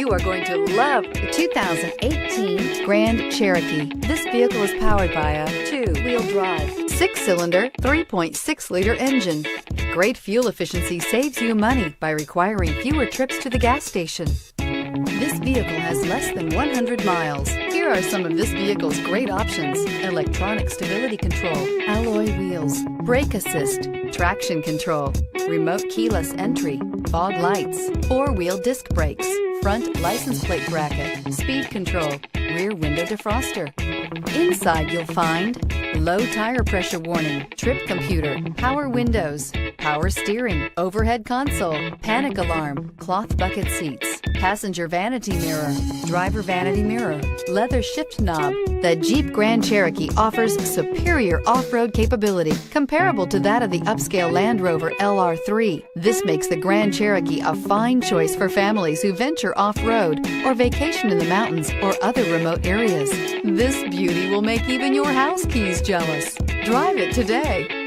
You are going to love the 2018 Grand Cherokee. This vehicle is powered by a two-wheel drive, 6-cylinder, 3.6-liter engine. Great fuel efficiency saves you money by requiring fewer trips to the gas station. This vehicle has less than 100 miles. Here are some of this vehicle's great options: electronic stability control, alloy wheels, brake assist, traction control, remote keyless entry, fog lights, four-wheel disc brakes, front license plate bracket, speed control, rear window defroster. Inside you'll find low tire pressure warning, trip computer, power windows, power steering, overhead console, panic alarm, cloth bucket seats, passenger vanity mirror, driver vanity mirror, leather shift knob. The Jeep Grand Cherokee offers superior off-road capability comparable to that of the upscale Land Rover LR3. This makes the Grand Cherokee a fine choice for families who venture off-road or vacation in the mountains or other remote areas. This beauty will make even your house keys jealous. Drive it today.